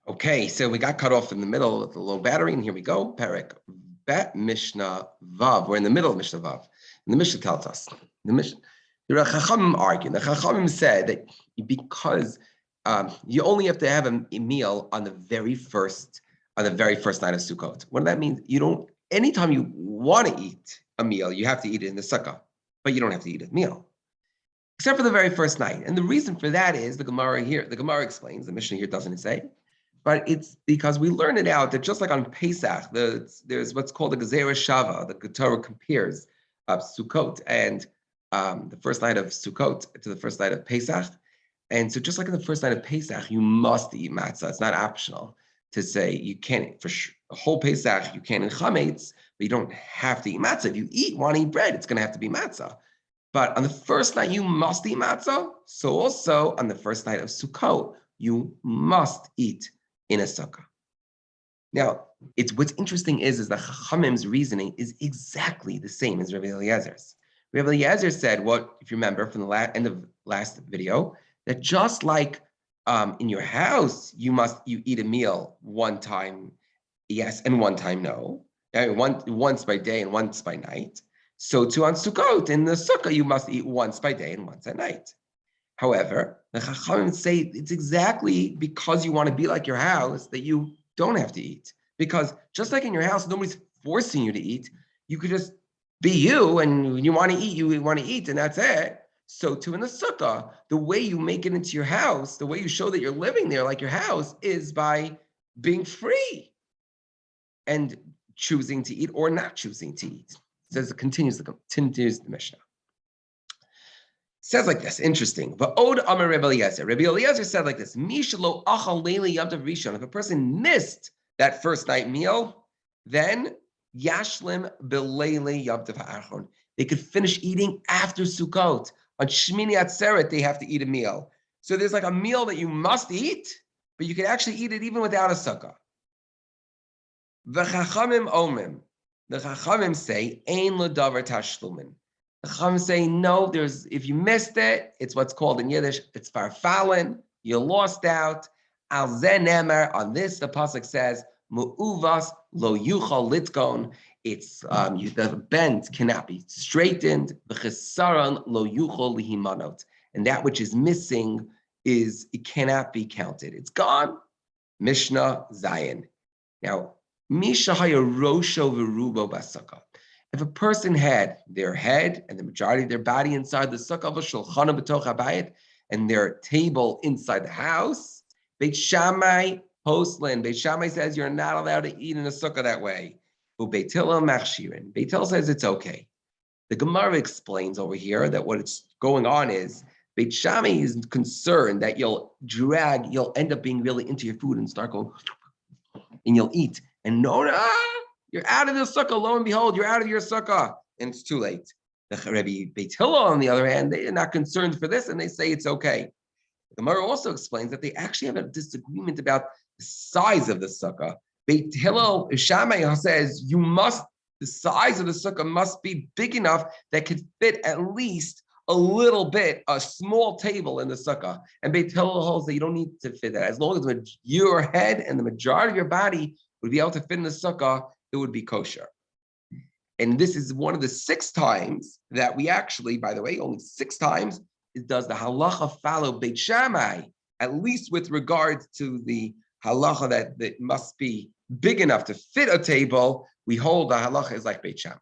Okay, so we got cut off in the middle with the low battery, and here we go. Perek, Bet Mishna Vav. We're in the middle of Mishnah Vav. And the Mishnah tells us, the Chachamim argued. The Chachamim said that because you only have to have a meal on the very first night of Sukkot. What that means? You don't. Anytime you want to eat a meal, you have to eat it in the Sukkah, but you don't have to eat a meal, except for the very first night. And the reason for that is the Gemara here. The Gemara explains. The Mishnah here doesn't say. But it's because we learn it out that just like on Pesach, there's what's called a Gezerah Shava. The Torah compares Sukkot and the first night of Sukkot to the first night of Pesach. And so just like in the first night of Pesach, you must eat matzah. It's not optional to say you can't, for a whole Pesach, you can't eat chametz, but you don't have to eat matzah. If you want to eat bread, it's going to have to be matzah. But on the first night, you must eat matzah. So also on the first night of Sukkot, you must eat in a sukkah. Now, what's interesting is that Chachamim's reasoning is exactly the same as Rabbi Eliezer's. Rabbi Eliezer said, if you remember from the end of last video, that just like in your house, you eat a meal one time, yes, and one time no, once by day and once by night. So too on Sukkot, in the sukkah, you must eat once by day and once at night. However, the Chachamim say it's exactly because you want to be like your house that you don't have to eat. Because just like in your house, nobody's forcing you to eat. You could just be you, and when you want to eat, and that's it. So too in the sukkah, the way you make it into your house, the way you show that you're living there like your house is by being free and choosing to eat or not choosing to eat. It continues the Mishnah. Says like this, interesting. But Od Amar Rabbi Eliezer. Rabbi Eliezer said like this: Mishalo achal leili yamtav rishon. If a person missed that first night meal, then yashlim beleili yamtav ha'achron. They could finish eating after Sukkot. On Shmini Atzeret, they have to eat a meal. So there's like a meal that you must eat, but you can actually eat it even without a sukkah. V'chachamim omrim. The Chachamim say ein l'davar tashlumin. The Chachamim say, no, if you missed it, it's what's called in Yiddish, it's farfalin, you lost out. Al zen emer, on this, the pasuk says, mu'uvas lo yuchal litkon, it's, the bend cannot be straightened, v'chesaron lo yuchal lihimanot, and that which is missing it cannot be counted. It's gone. Mishnah Zion. Now, Misha haya rosho v'rubo basaka. If a person had their head and the majority of their body inside the sukkah, v'shulchana b'toch habayit, and their table inside the house, Beit Shammai Hoslin. Beit Shammai says you're not allowed to eat in a sukkah that way. Beit Hillel machshirin. Beit Hillel says it's okay. The Gemara explains over here that what it's going on is Beit Shammai is concerned that you'll end up being really into your food and start going, and you'll eat. And no, you're out of the sukkah. Lo and behold, you're out of your sukkah, and it's too late. The Rebbe Beit Hillel, on the other hand, they are not concerned for this, and they say it's okay. The Gemara also explains that they actually have a disagreement about the size of the sukkah. Beit Hillel, Shammai says the size of the sukkah must be big enough that could fit at least a small table in the sukkah. And Beit Hillel holds that you don't need to fit that. As long as your head and the majority of your body would be able to fit in the sukkah, it would be kosher. And this is one of the 6 times that we actually, by the way, only 6 times, it does the halacha follow Beit Shammai, at least with regard to the halacha that must be big enough to fit a table. We hold the halacha is like Beit Shammai.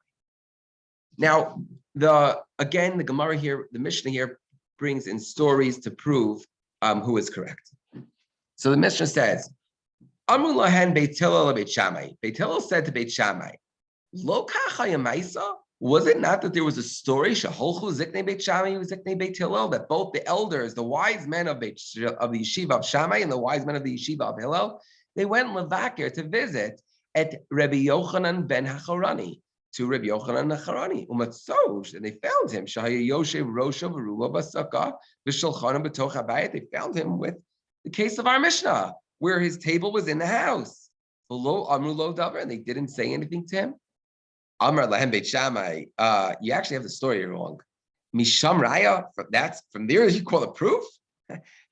Now, the Gemara here, the Mishnah here brings in stories to prove who is correct. So the Mishnah says, Amru lahen Beit Hillel Beit Shammai. Beit Hillel said to Beit Shammai, Lo kacha yamaisa? Was it not that there was a story, Shaholchu Ziknei Beit Shammai, Ziknei Beit Hillel, that both the elders, the wise men of the yeshiva of Shammai and the wise men of the yeshiva of Hillel, they went levakir to visit at Rabbi Yochanan ben Hacharani, to Rabbi Yochanan Hacharani, umatzosh, and they found him, Shahaya Yoshev Rosha V'Ruba Basaka, V'Shalchana B'Toch Habayit. They found him with the case of our Mishnah, where his table was in the house. Below Amru Lo Davar, and they didn't say anything to him. Amar Lahem Beit Shammai, you actually have the story wrong. Misham Raya, from there you call it proof?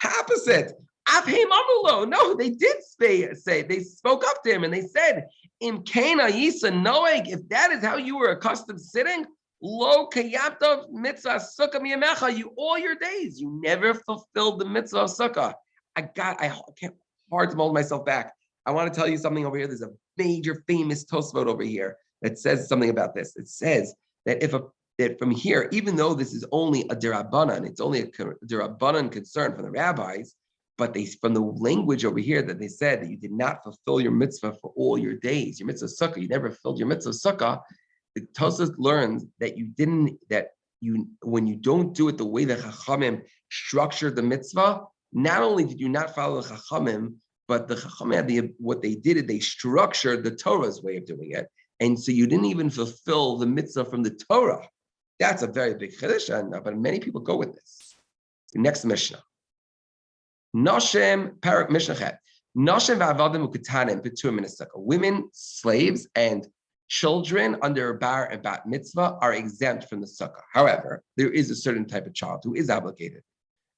Opposite. Abheim Amulo. No, they did say they spoke up to him and they said, Im Kena Yisa Noeg, if that is how you were accustomed sitting, Lo Kayaptov Mitzvah Sukkah Miyamecha, you all your days, you never fulfilled the mitzvah of Sukkah. I can't hard to mold myself back. I want to tell you something over here. There's a major famous Tosfot over here that says something about this. It says that that from here, even though this is only a derabanan, it's only a derabanan concern from the rabbis, but from the language over here that they said that you did not fulfill your mitzvah for all your days, your mitzvah sukkah, you never fulfilled your mitzvah sukkah. The Tosfos learns that when you don't do it the way the Chachamim structured the mitzvah, not only did you not follow the Chachamim, but the Chachamim, what they did is they structured the Torah's way of doing it. And so you didn't even fulfill the mitzvah from the Torah. That's a very big chiddush, but many people go with this. Next Mishnah. Noshem, Perek Mishnah Chet. Noshem v'avadim uketanim peturim min sukkah. Women, slaves, and children under bar and bat mitzvah are exempt from the sukkah. However, there is a certain type of child who is obligated,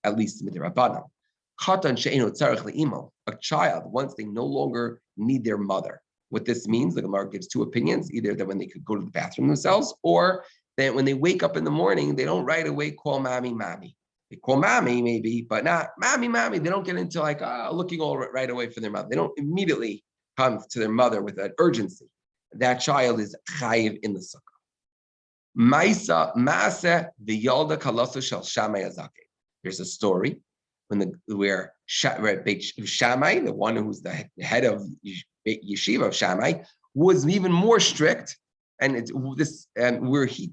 at least midrabanan. Chatan she'eno tzarich le'imo. A child, once they no longer need their mother. What this means, the Gemara gives two opinions: either that when they could go to the bathroom themselves, or that when they wake up in the morning, they don't right away call mommy, mommy. They call mommy maybe, but not mommy, mommy. They don't get into like looking all right away for their mother. They don't immediately come to their mother with an urgency. That child is chayiv in the sukkah. Maaseh v'yolda kalosu shel Shammai Azake. There's a story where Shammai, the one who's the head of yeshiva of Shammai, was even more strict, and it's this where he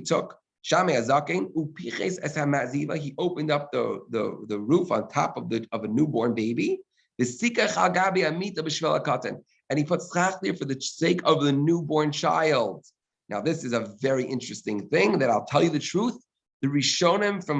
took Shammai Azaken upiches es hamaziva. He opened up the roof on top of a newborn baby. The sikach agabi amita b'shvel katan, and he put schach there for the sake of the newborn child. Now this is a very interesting thing that I'll tell you the truth. The Rishonim, from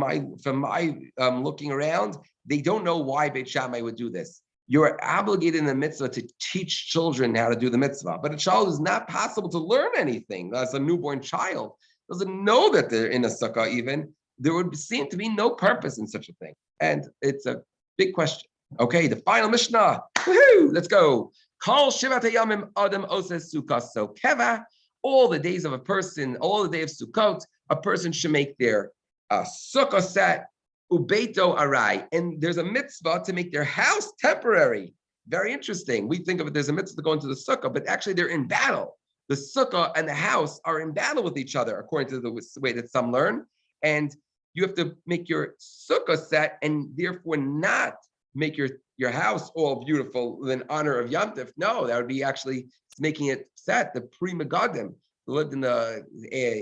my looking around, they don't know why Beit Shammai would do this. You're obligated in the mitzvah to teach children how to do the mitzvah, but a child is not possible to learn anything. As a newborn child doesn't know that they're in a sukkah even. There would seem to be no purpose in such a thing, and it's a big question. Okay, the final Mishnah. Woohoo! Let's go. Kol shivat hayamim adam oses sukkah so keva. All the days of a person, all the day of Sukkot, a person should make their sukkah set, ubeito arai, and there's a mitzvah to make their house temporary. Very interesting. We think of it, there's a mitzvah to go into the sukkah, but actually they're in battle. The sukkah and the house are in battle with each other, according to the way that some learn. And you have to make your sukkah set and therefore not make your house all beautiful in honor of Yom Tov. No, that would be actually making it set. The Pri Megadim lived in the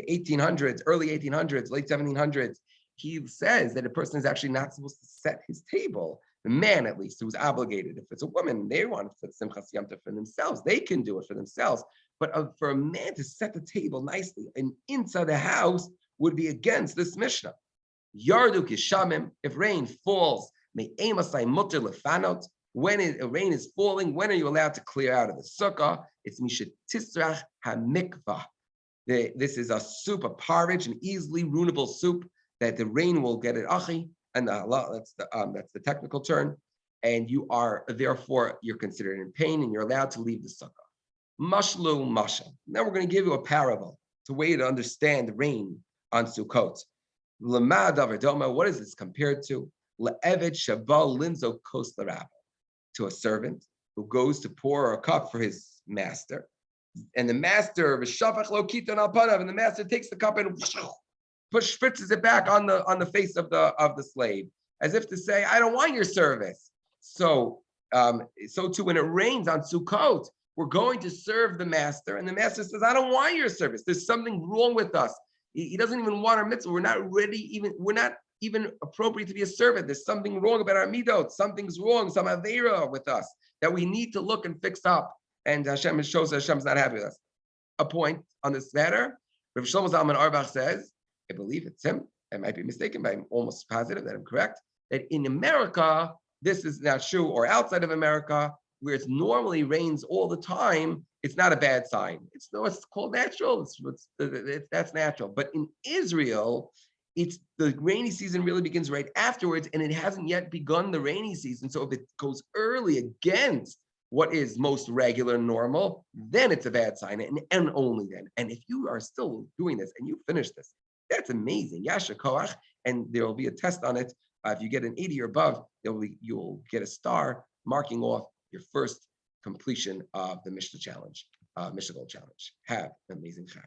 1800s, early 1800s, late 1700s. He says that a person is actually not supposed to set his table. The man, at least, who's obligated. If it's a woman, they want to set Simchas Yom Tov for themselves. They can do it for themselves. But for a man to set the table nicely and inside the house would be against this Mishnah. Yardu kishamim, if rain falls, may emasai mutter lefanot. When rain is falling, when are you allowed to clear out of the sukkah? It's mishet tisrach hamikvah. This is a soup, a porridge, an easily ruinable soup that the rain will get it achi, and that's the technical term. And you're considered in pain, and you're allowed to leave the sukkah. Mashlu mashal. Now we're going to give you a parable. It's a way to understand the rain on Sukkot. Lamad averdoma. What is this compared to? Le'eved shabal linzo kos l'rabba. To a servant who goes to pour a cup for his master, and the master and the master takes the cup and spritzes it back on the face of the slave, as if to say, I don't want your service. So too when it rains on Sukkot, we're going to serve the master, and the master says, I don't want your service. There's something wrong with us. He doesn't even want our mitzvah. We're not even appropriate to be a servant. There's something wrong about our midot. Something's wrong, some aveira with us that we need to look and fix up. And Hashem shows that Hashem's not happy with us. A point on this matter, Rav Shlomo Zalman Auerbach says, I believe it's him, I might be mistaken, but I'm almost positive that I'm correct, that in America, this is not true, or outside of America, where it normally rains all the time, it's not a bad sign. It's called natural. That's natural. But in Israel, It's the rainy season really begins right afterwards, and it hasn't yet begun the rainy season. So if it goes early against what is most regular normal, then it's a bad sign, and only then. And if you are still doing this and you finish this, that's amazing. Yasha koach, and there will be a test on it. If you get an 80 or above, you'll get a star marking off your first completion of the Mishna Challenge, Mishna Gold Challenge. Have an amazing Chag.